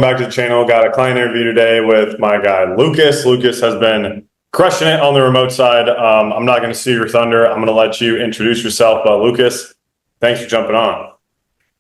Back to the channel. Got a client interview today with my guy Lucas. Lucas has been crushing it on the remote side. I'm not going to steal your thunder. I'm going to let you introduce yourself. But Lucas, thanks for jumping on.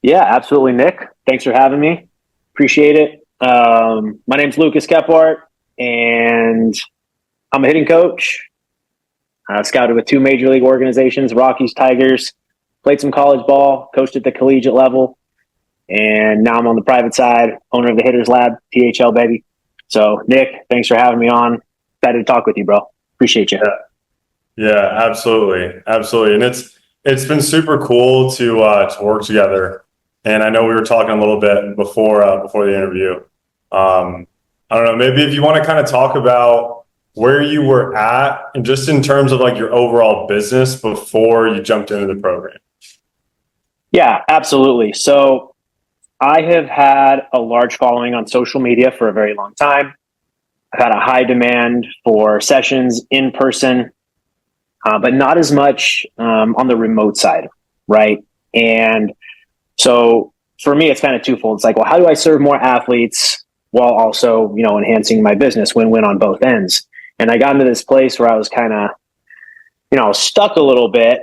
Yeah, absolutely, Nick. Thanks for having me. Appreciate it. My name's Lucas Kephart, and I'm a hitting coach. Scouted with two major league organizations, Rockies, Tigers. Played some college ball, coached at the collegiate level. And now I'm on the private side, owner of the Hitters Lab, THL, baby. So, Nick, thanks for having me on. Excited to talk with you, bro. Appreciate you. Yeah, absolutely. Absolutely. And it's been super cool to work together. And I know we were talking a little bit before the interview. I don't know, maybe if you want to kind of talk about where you were at and just in terms of like your overall business before you jumped into the program. Yeah, absolutely. So, I have had a large following on social media for a very long time. I've had a high demand for sessions in person, but not as much on the remote side, right? And so for me, it's kind of twofold. It's like, well, how do I serve more athletes while also, enhancing my business, win-win on both ends? And I got into this place where I was kind of, stuck a little bit.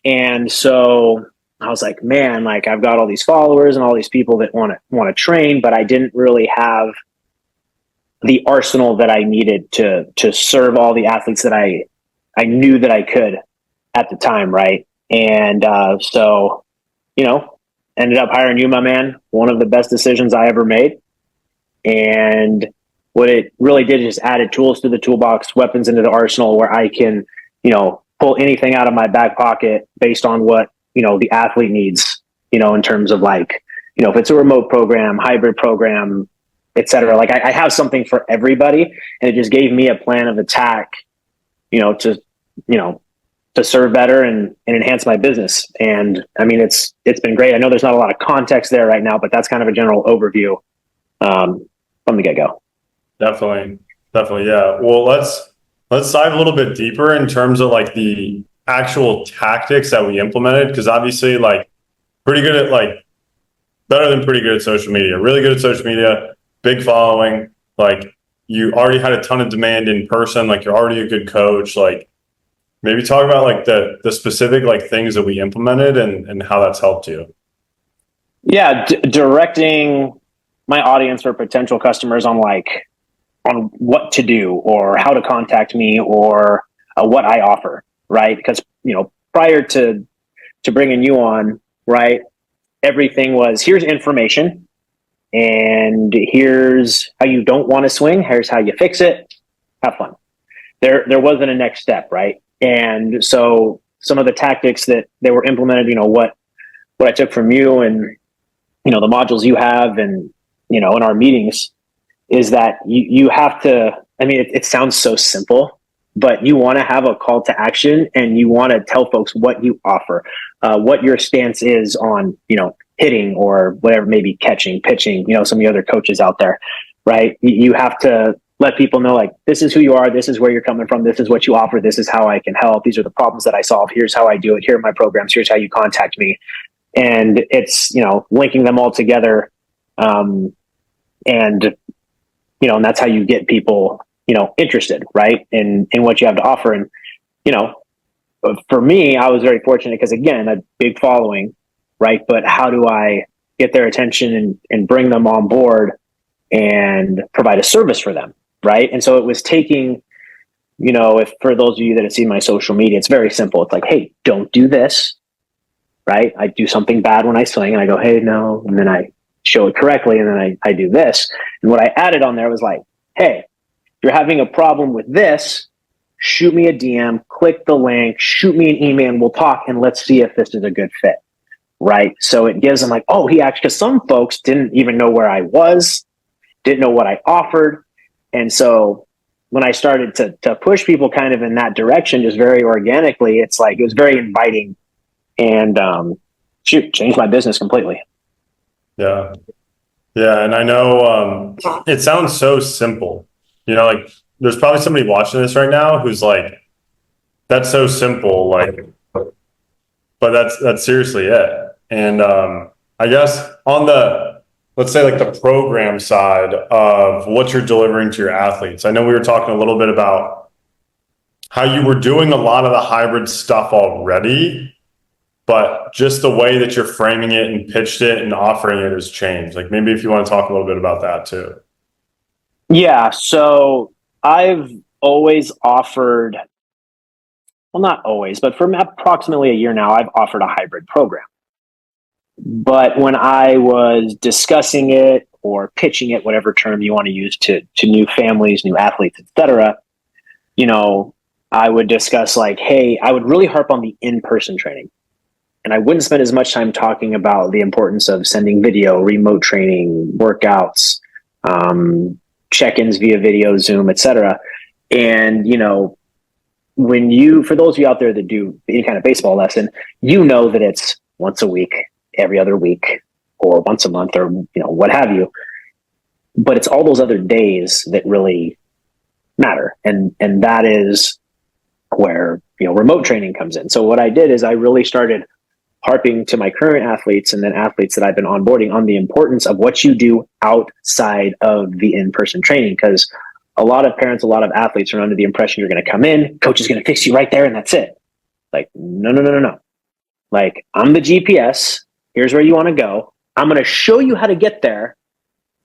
And so I was like, man, like I've got all these followers and all these people that want to train, but I didn't really have the arsenal that I needed to serve all the athletes that I knew that I could at the time, right? And so, ended up hiring you, my man. One of the best decisions I ever made. And what it really did is just added tools to the toolbox, weapons into the arsenal where I can, pull anything out of my back pocket based on what the athlete needs, in terms of like, if it's a remote program, hybrid program, et cetera, like I have something for everybody, and it just gave me a plan of attack, to serve better and enhance my business. And I mean, it's been great. I know there's not a lot of context there right now, but that's kind of a general overview, from the get-go. Definitely. Yeah. Well, let's dive a little bit deeper in terms of like the actual tactics that we implemented, because obviously like pretty good at like better than pretty good at social media, really good at social media, big following, like you already had a ton of demand in person, like you're already a good coach. Like maybe talk about like the specific like things that we implemented and how that's helped you. Yeah, directing my audience or potential customers on what to do or how to contact me or what I offer, right? Because prior to bringing you on, right, everything was here's information and here's how you don't want to swing, here's how you fix it, have fun. There wasn't a next step, right? And so some of the tactics that they were implemented, what I took from you and the modules you have and in our meetings is that you have to, I mean, it sounds so simple, but you want to have a call to action and you want to tell folks what you offer, what your stance is on, hitting or whatever, maybe catching, pitching, some of the other coaches out there, right? You have to let people know, like, this is who you are. This is where you're coming from. This is what you offer. This is how I can help. These are the problems that I solve. Here's how I do it. Here are my programs. Here's how you contact me. And it's, linking them all together. And that's how you get people, interested, right, in what you have to offer. And, for me, I was very fortunate because, again, a big following, right? But how do I get their attention and bring them on board and provide a service for them, right? And so it was taking, if for those of you that have seen my social media, it's very simple. It's like, hey, don't do this, right? I do something bad when I swing and I go, hey, no, and then I show it correctly, and then I do this. And what I added on there was like, hey, if you're having a problem with this, shoot me a DM, click the link, shoot me an email, and we'll talk, and let's see if this is a good fit, right? So it gives them like, oh, he actually, because some folks didn't even know where I was, didn't know what I offered. And so when I started to push people kind of in that direction, just very organically, it's like, it was very inviting and changed my business completely. Yeah. And I know it sounds so simple, like there's probably somebody watching this right now who's like, that's so simple, like, but that's seriously it. And I guess on the let's say like the program side of what you're delivering to your athletes? I know we were talking a little bit about how you were doing a lot of the hybrid stuff already, but just the way that you're framing it and pitched it and offering it has changed. Like maybe if you want to talk a little bit about that too. Yeah. So I've always offered, well, not always, but for approximately a year now, I've offered a hybrid program. But when I was discussing it or pitching it, whatever term you want to use, to new families, new athletes, etc., you know, I would discuss like, hey, I would really harp on the in-person training. And I wouldn't spend as much time talking about the importance of sending video, remote training, workouts, check-ins via video, Zoom, etc. And, you know, when you, for those of you out there that do any kind of baseball lesson, you know that it's once a week, every other week, or once a month, or, you know, what have you. But it's all those other days that really matter. And that is where, you know, remote training comes in. So what I did is I really started harping to my current athletes and then athletes that I've been onboarding on the importance of what you do outside of the in-person training. Because a lot of parents, a lot of athletes are under the impression you're going to come in, coach is going to fix you right there, and that's it. Like, no. Like, I'm the GPS. Here's where you want to go. I'm going to show you how to get there.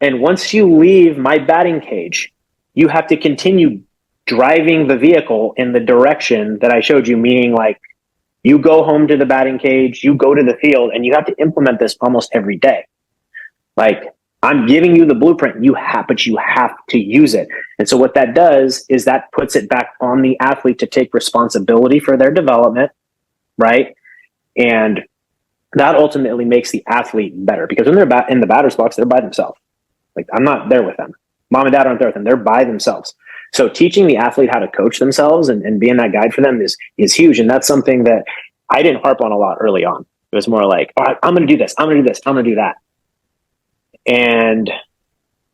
And once you leave my batting cage, you have to continue driving the vehicle in the direction that I showed you, meaning like you go home to the batting cage, you go to the field, and you have to implement this almost every day. Like, I'm giving you the blueprint, but you have to use it. And so what that does is that puts it back on the athlete to take responsibility for their development, right? And that ultimately makes the athlete better, because when they're in the batter's box, they're by themselves. Like, I'm not there with them. Mom and dad aren't there with them. They're by themselves. So teaching the athlete how to coach themselves and being that guide for them is huge. And that's something that I didn't harp on a lot early on. It was more like, all right, I'm going to do this. I'm going to do this. I'm going to do that. And,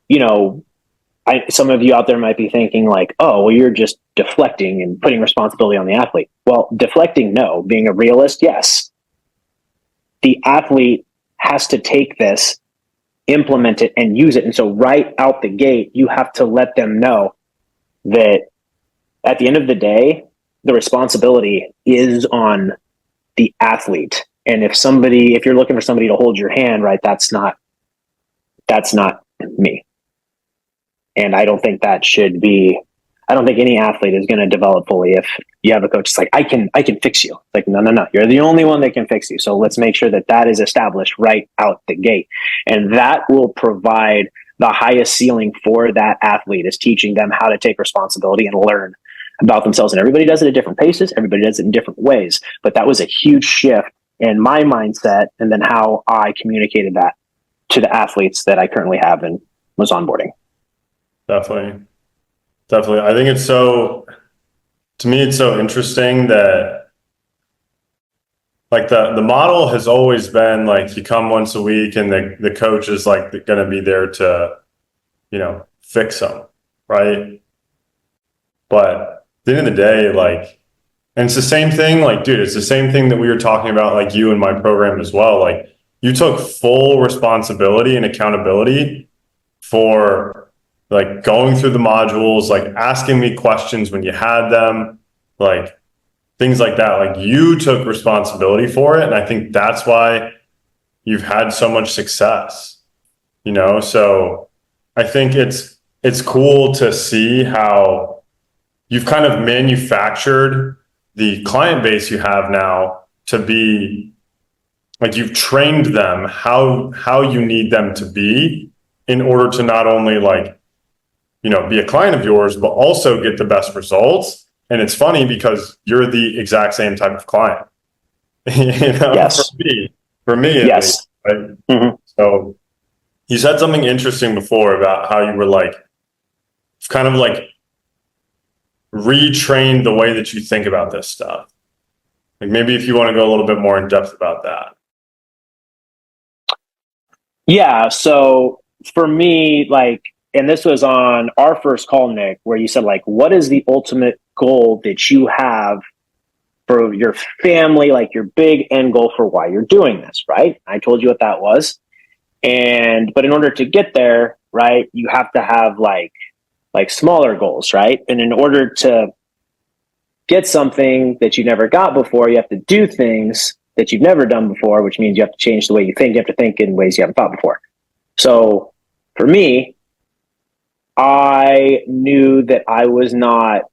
you know, some of you out there might be thinking like, oh, well, you're just deflecting and putting responsibility on the athlete. Well, deflecting, no. Being a realist, yes. The athlete has to take this, implement it, and use it. And so right out the gate, you have to let them know that at the end of the day, the responsibility is on the athlete. And if you're looking for somebody to hold your hand, right, that's not me. And I don't think I don't think any athlete is going to develop fully if you have a coach that's like, I can fix you. Like, no, you're the only one that can fix you. So let's make sure that is established right out the gate. And that will provide the highest ceiling for that athlete, is teaching them how to take responsibility and learn about themselves. And everybody does it at different paces. Everybody does it in different ways. But that was a huge shift in my mindset, and then how I communicated that to the athletes that I currently have and was onboarding. Definitely. I think to me, it's so interesting that like the model has always been like, you come once a week and the coach is like going to be there to, you know, fix them. Right. But at the end of the day, like, and it's the same thing, like, dude, it's the same thing that we were talking about, like you and my program as well. Like, you took full responsibility and accountability for like going through the modules, like asking me questions when you had them, like things like that. Like, you took responsibility for it. And I think that's why you've had so much success, you know? So I think it's cool to see how you've kind of manufactured the client base you have now to be like, you've trained them how you need them to be in order to not only like, you know, be a client of yours, but also get the best results. And it's funny because you're the exact same type of client, you know, Yes. for me, at yes. least, right? Mm-hmm. So you said something interesting before about how you were like, kind of like retrained the way that you think about this stuff. Like, maybe if you want to go a little bit more in depth about that. Yeah. So for me, like, and this was on our first call, Nick, where you said, like, what is the ultimate goal that you have for your family, like your big end goal for why you're doing this, right? I told you what that was. But in order to get there, right, you have to have like smaller goals, right? And in order to get something that you never got before, you have to do things that you've never done before, which means you have to change the way you think. You have to think in ways you haven't thought before. So for me, I knew that I was not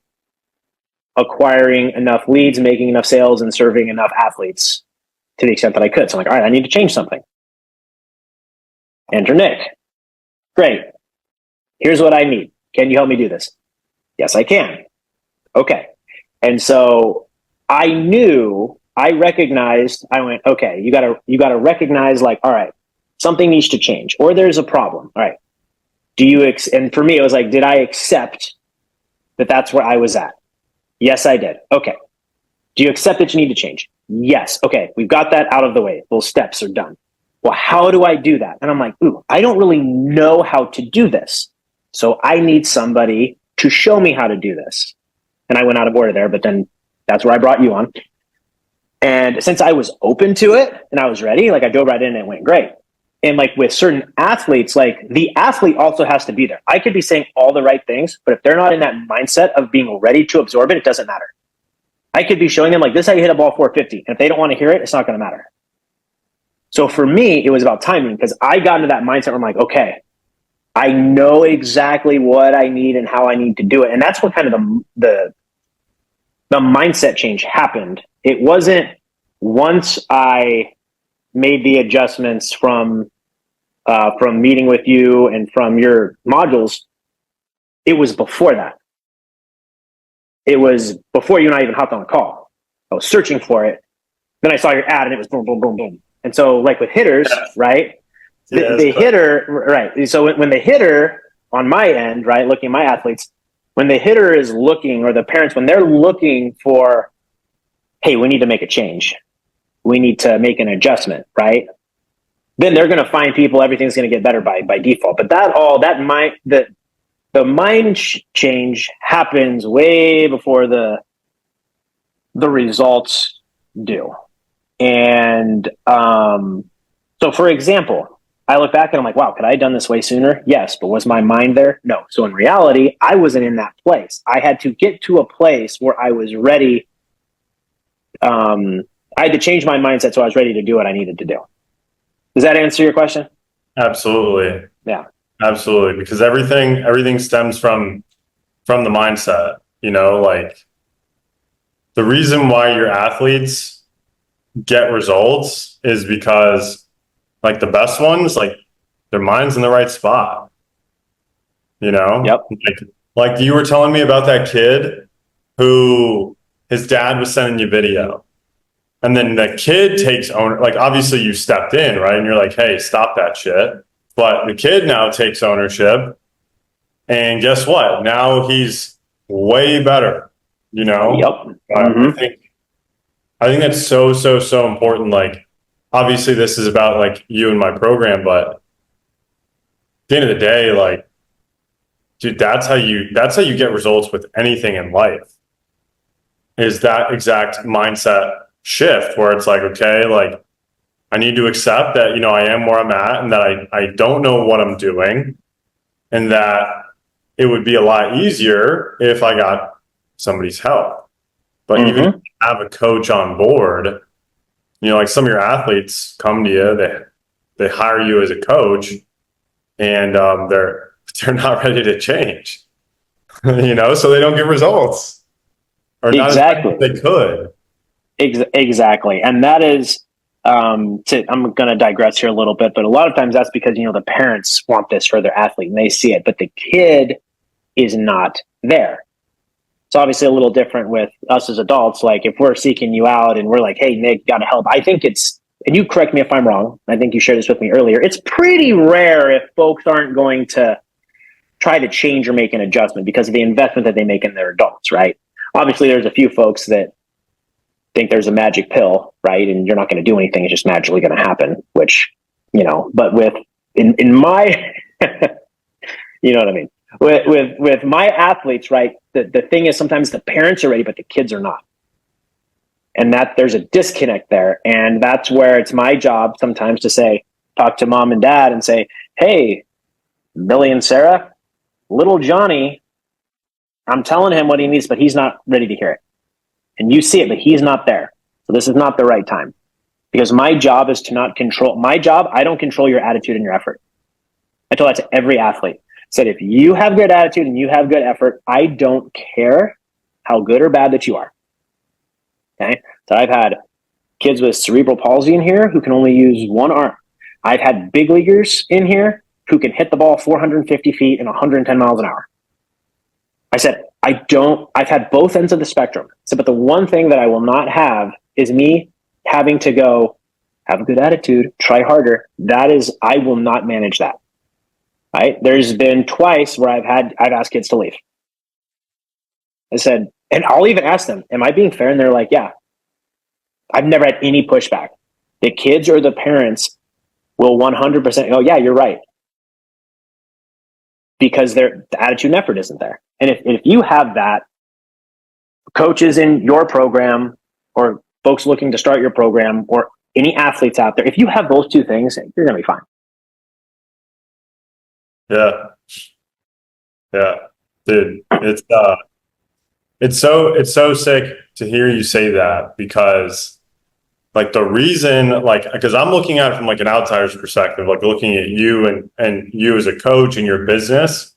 acquiring enough leads, making enough sales, and serving enough athletes to the extent that I could. So I'm like, all right, I need to change something. Enter Nick. Great. Here's what I need. Can you help me do this? Yes, I can. Okay. And so I recognized, I went, okay, you gotta recognize like, all right, something needs to change or there's a problem. All right. And for me, it was like, did I accept that that's where I was at? Yes, I did. Okay. Do you accept that you need to change? Yes. Okay. We've got that out of the way. Those steps are done. Well, how do I do that? And I'm like, I don't really know how to do this. So I need somebody to show me how to do this. And I went out of order there, but then that's where I brought you on. And since I was open to it and I was ready, like I dove right in and it went great. And like with certain athletes, like the athlete also has to be there. I could be saying all the right things, but if they're not in that mindset of being ready to absorb it, it doesn't matter. I could be showing them like, this is how you hit a ball 450. And if they don't want to hear it, it's not going to matter. So for me, it was about timing because I got into that mindset where I'm like, okay, I know exactly what I need and how I need to do it. And that's what kind of the mindset change happened. It wasn't once I made the adjustments from meeting with you and from your modules. It was before that. It was before you and I even hopped on a call. I was searching for it. Then I saw your ad and it was boom, boom, boom, boom. And so like with hitters, right? The hitter, right? So when the hitter on my end, right, looking at my athletes, when the hitter is looking, or the parents, when they're looking for, hey, we need to make a change. We need to make an adjustment, right? Then they're going to find people, everything's going to get better by default. But the mind change happens way before the results do. And so for example, I look back and I'm like, wow, could I have done this way sooner? Yes, but was my mind there? No. So in reality, I wasn't in that place. I had to get to a place where I was ready. I had to change my mindset so I was ready to do what I needed to do. Does that answer your question? Absolutely. Yeah. Absolutely. Because everything stems from the mindset, like the reason why your athletes get results is because like the best ones, like their mind's in the right spot, Yep. Like you were telling me about that kid who his dad was sending you video. And then the kid takes like obviously you stepped in, right? And you're like, hey, stop that shit. But the kid now takes ownership. And guess what? Now he's way better, Yep. I think that's so important. Like, obviously this is about like you and my program, but at the end of the day, like, dude, that's how you get results with anything in life, is that exact mindset shift where it's like, okay, like I need to accept that, I am where I'm at and that I don't know what I'm doing, and that it would be a lot easier if I got somebody's help. But even if you have a coach on board, like some of your athletes come to you, they hire you as a coach, and they're not ready to change, so they don't get results, or not exactly as they could. Exactly. And that is, I'm going to digress here a little bit, but a lot of times that's because, the parents want this for their athlete and they see it, but the kid is not there. It's obviously a little different with us as adults. Like if we're seeking you out and we're like, hey, Nick, got to help. I think and you correct me if I'm wrong, I think you shared this with me earlier, it's pretty rare if folks aren't going to try to change or make an adjustment because of the investment that they make in their adults, right? Obviously, there's a few folks that think there's a magic pill, right? And you're not going to do anything. It's just magically going to happen, which, but in my, you know what I mean? With my athletes, right? The thing is sometimes the parents are ready, but the kids are not. And that there's a disconnect there. And that's where it's my job sometimes to say, talk to mom and dad and say, hey, Billy and Sarah, little Johnny, I'm telling him what he needs, but he's not ready to hear it. And you see it, but he's not there. So this is not the right time. Because my job is to not control. My job, I don't control your attitude and your effort. I tell that to every athlete. I said, if you have good attitude and you have good effort, I don't care how good or bad that you are. Okay? So I've had kids with cerebral palsy in here who can only use one arm. I've had big leaguers in here who can hit the ball 450 feet and 110 miles an hour. I said, I've had both ends of the spectrum. So, but the one thing that I will not have is me having to go, have a good attitude, try harder. I will not manage that. Right? There's been twice where I've asked kids to leave. I said, and I'll even ask them, am I being fair? And they're like, yeah. I've never had any pushback. The kids or the parents will 100% go, yeah, you're right. Because the attitude and effort isn't there. And if you have that, coaches in your program or folks looking to start your program or any athletes out there, if you have those two things, you're going to be fine. Yeah. Yeah. Dude, it's so sick to hear you say that, because like the reason, like, because I'm looking at it from like an outsider's perspective, like looking at you and you as a coach and your business.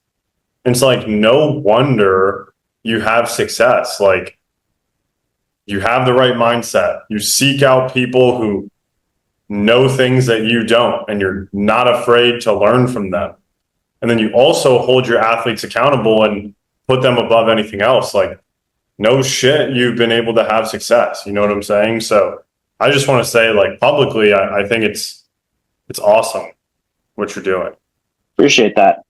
And it's like, no wonder you have success. Like, you have the right mindset. You seek out people who know things that you don't, and you're not afraid to learn from them. And then you also hold your athletes accountable and put them above anything else. Like, no shit, you've been able to have success. You know what I'm saying? So I just want to say, like, publicly, I think it's awesome what you're doing. Appreciate that.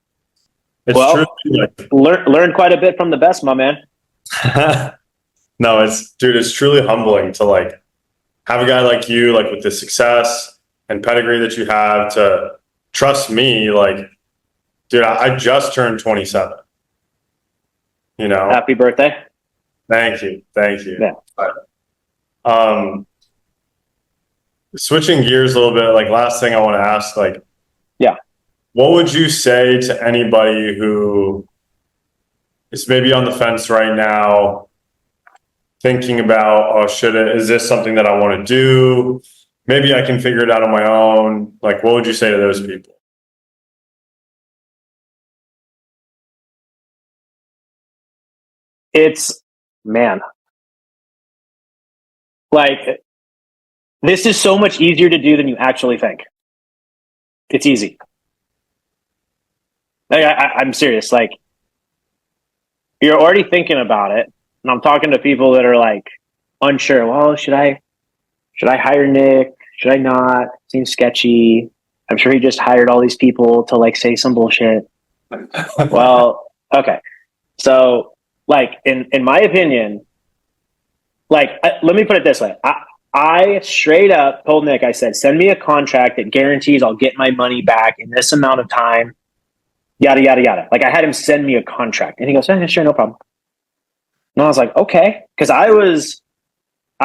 It's well, truly like, learned quite a bit from the best, my man. No, it's truly humbling to like have a guy like you, like with the success and pedigree that you have, to trust me. Like, dude, I just turned 27. You know, Happy birthday. Thank you. Yeah. But, switching gears a little bit, like last thing I want to ask, like, yeah, what would you say to anybody who is maybe on the fence right now, thinking about, oh, is this something that I want to do? Maybe I can figure it out on my own. Like, what would you say to those people? Man, like, this is so much easier to do than you actually think. It's easy. Like, I'm serious. Like, you're already thinking about it. And I'm talking to people that are like unsure. Well, should I hire Nick? Should I not? Seems sketchy. I'm sure he just hired all these people to like say some bullshit. Well, okay. So, like, in my opinion, like, let me put it this way. I straight up told Nick, I said, send me a contract that guarantees I'll get my money back in this amount of time, yada, yada, yada. Like, I had him send me a contract. And he goes, sure, no problem. And I was like, okay. Because I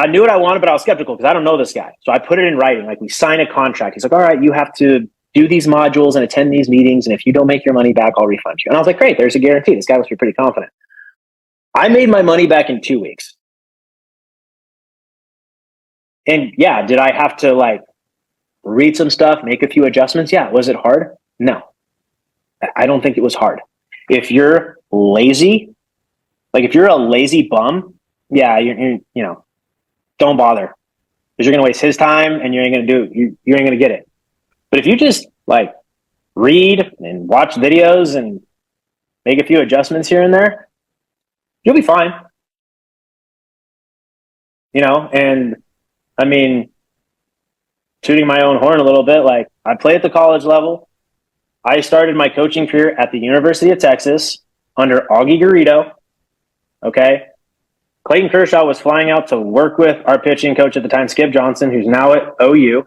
knew what I wanted, but I was skeptical because I don't know this guy. So I put it in writing. Like, we sign a contract. He's like, all right, you have to do these modules and attend these meetings. And if you don't make your money back, I'll refund you. And I was like, great, there's a guarantee. This guy must be pretty confident. I made my money back in 2 weeks. And yeah, did I have to like read some stuff, make a few adjustments? Yeah. Was it hard? No. I don't think it was hard. If you're lazy, like if you're a lazy bum, yeah, you know, don't bother, because you're going to waste his time and you ain't going to you ain't going to get it. But if you just like read and watch videos and make a few adjustments here and there, you'll be fine. You know, and I mean, tooting my own horn a little bit, like, I play at the college level. I started my coaching career at the University of Texas under Augie Garrido. Okay. Clayton Kershaw was flying out to work with our pitching coach at the time, Skip Johnson, who's now at OU.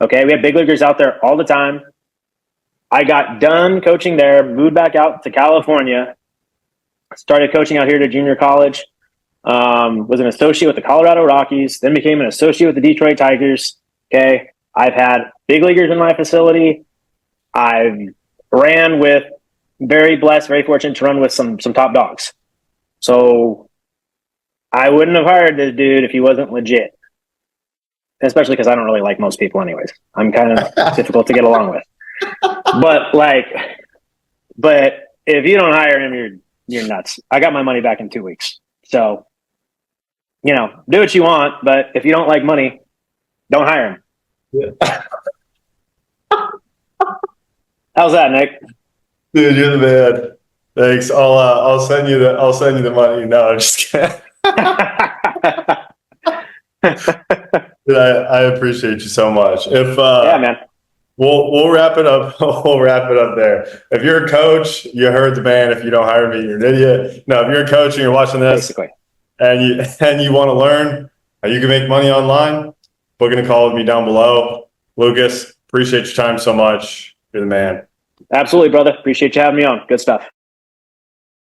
Okay. We had big leaguers out there all the time. I got done coaching there, moved back out to California, started coaching out here to junior college. Was an associate with the Colorado Rockies, then became an associate with the Detroit Tigers. Okay. I've had big leaguers in my facility. I've ran with, very blessed, very fortunate to run with some top dogs. So I wouldn't have hired this dude if he wasn't legit. Especially because I don't really like most people anyways. I'm kind of difficult to get along with. But if you don't hire him, you're nuts. I got my money back in 2 weeks. So, do what you want, but if you don't like money, don't hire him. Yeah. How's that, Nick? Dude, you're the man. Thanks. I'll send you the money. No, I'm just kidding. Dude, I appreciate you so much. Yeah, man. We'll wrap it up. We'll wrap it up there. If you're a coach, you heard the man. If you don't hire me, you're an idiot. No, if you're a coach and you're watching this, Basically, and you want to learn how you can make money online, booking a call with me down below. Lucas, appreciate your time so much. You're the man. Absolutely, brother. Appreciate you having me on. Good stuff.